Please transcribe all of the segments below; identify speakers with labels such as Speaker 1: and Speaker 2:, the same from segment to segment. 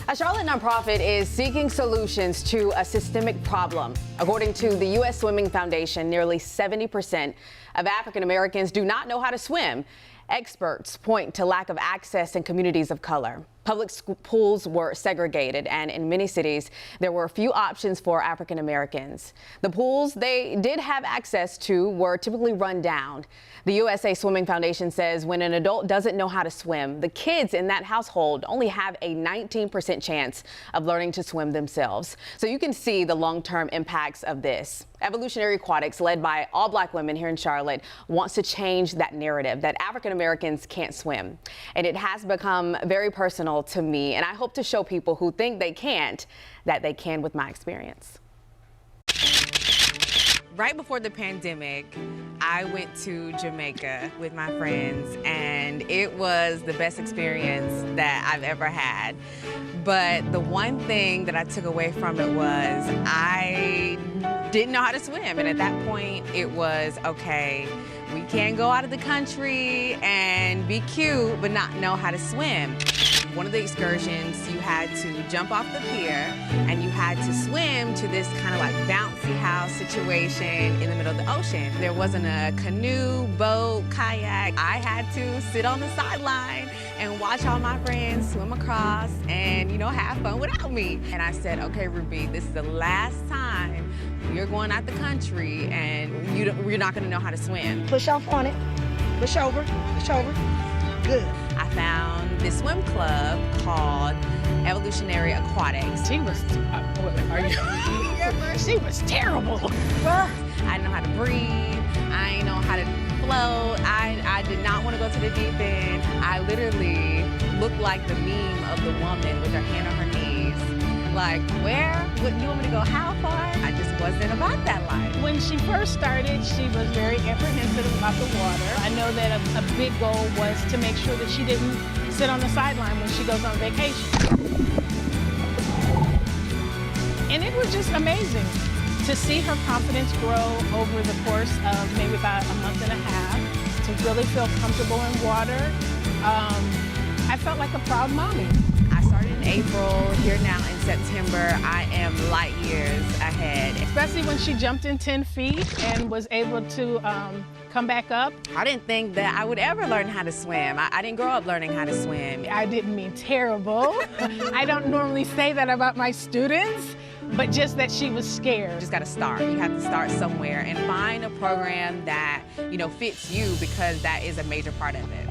Speaker 1: A Charlotte nonprofit is seeking solutions to a systemic problem. According to the U.S. Swimming Foundation, nearly 70% of African Americans do not know how to swim. Experts point to lack of access in communities of color. Public pools were segregated, and in many cities, there were few options for African Americans. The pools they did have access to were typically run down. The USA Swimming Foundation says when an adult doesn't know how to swim, the kids in that household only have a 19% chance of learning to swim themselves. So you can see the long-term impacts of this. Evolutionary Aquatics, led by all Black women here in Charlotte, wants to change that narrative that African Americans can't swim. And it has become very personal to me, and I hope to show people who think they can't that they can with my experience.
Speaker 2: Right before the pandemic, I went to Jamaica with my friends, and it was the best experience that I've ever had. But the one thing that I took away from it was I didn't know how to swim, and at that point it was, okay, we can't go out of the country and be cute but not know how to swim. One of the excursions, you had to jump off the pier and you had to swim to this kind of like bouncy house situation in the middle of the ocean. There wasn't a canoe, boat, kayak. I had to sit on the sideline and watch all my friends swim across and, you know, have fun without me. And I said, okay, Ruby, this is the last time you're going out the country and you're not gonna know how to swim.
Speaker 3: Push off on it, push over, good.
Speaker 2: I found this swim club called Evolutionary Aquatics.
Speaker 3: She was, she was terrible.
Speaker 2: I didn't know how to breathe. I didn't know how to float. I did not want to go to the deep end. I literally looked like the meme of the woman with her hand on her knees. Like, where? What, you want me to go how far? I just wasn't about that life.
Speaker 4: When she first started, she was very apprehensive about the water. I know that a big goal was to make sure that she didn't sit on the sideline when she goes on vacation. And it was just amazing to see her confidence grow over the course of maybe about a month and a half, to really feel comfortable in water. I felt like a proud mommy.
Speaker 2: I started in April, here now in September. I am light years ahead.
Speaker 4: Especially when she jumped in 10 feet and was able to come back up.
Speaker 2: I didn't think that I would ever learn how to swim. I didn't grow up learning how to swim.
Speaker 4: I didn't mean terrible. I don't normally say that about my students, but just that she was scared.
Speaker 2: You just gotta start. You have to start somewhere and find a program that, you know, fits you, because that is a major part of it.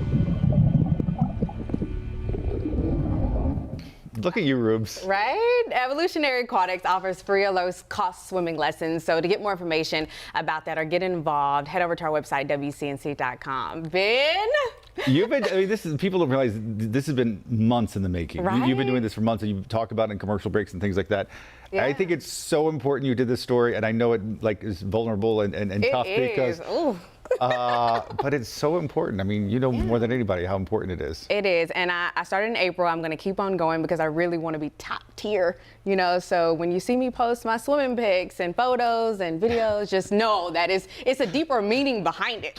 Speaker 5: Look at you, Rubes.
Speaker 1: Right? Evolutionary Aquatics offers free or low-cost swimming lessons. So to get more information about that or get involved, head over to our website, WCNC.com. Ben?
Speaker 5: You've been, I mean, people don't realize this has been months in the making.
Speaker 1: Right?
Speaker 5: You've been doing this for months, and you talk about it in commercial breaks and things like that.
Speaker 1: Yeah.
Speaker 5: I think it's so important you did this story, and I know it like is vulnerable and tough because, but it's so important. I mean, you know more than anybody how important it is.
Speaker 1: It is, and I started in April. I'm going to keep on going because I really want to be top tier, you know. So when you see me post my swimming pics and photos and videos, just know that it's a deeper meaning behind it.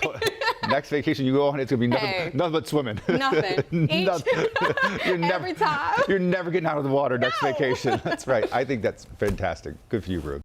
Speaker 5: Next vacation you go on, it's going to be nothing but swimming.
Speaker 1: Nothing. Every time.
Speaker 5: You're never getting out of the water next vacation. That's right. I think that's fantastic. Good for you, Rube.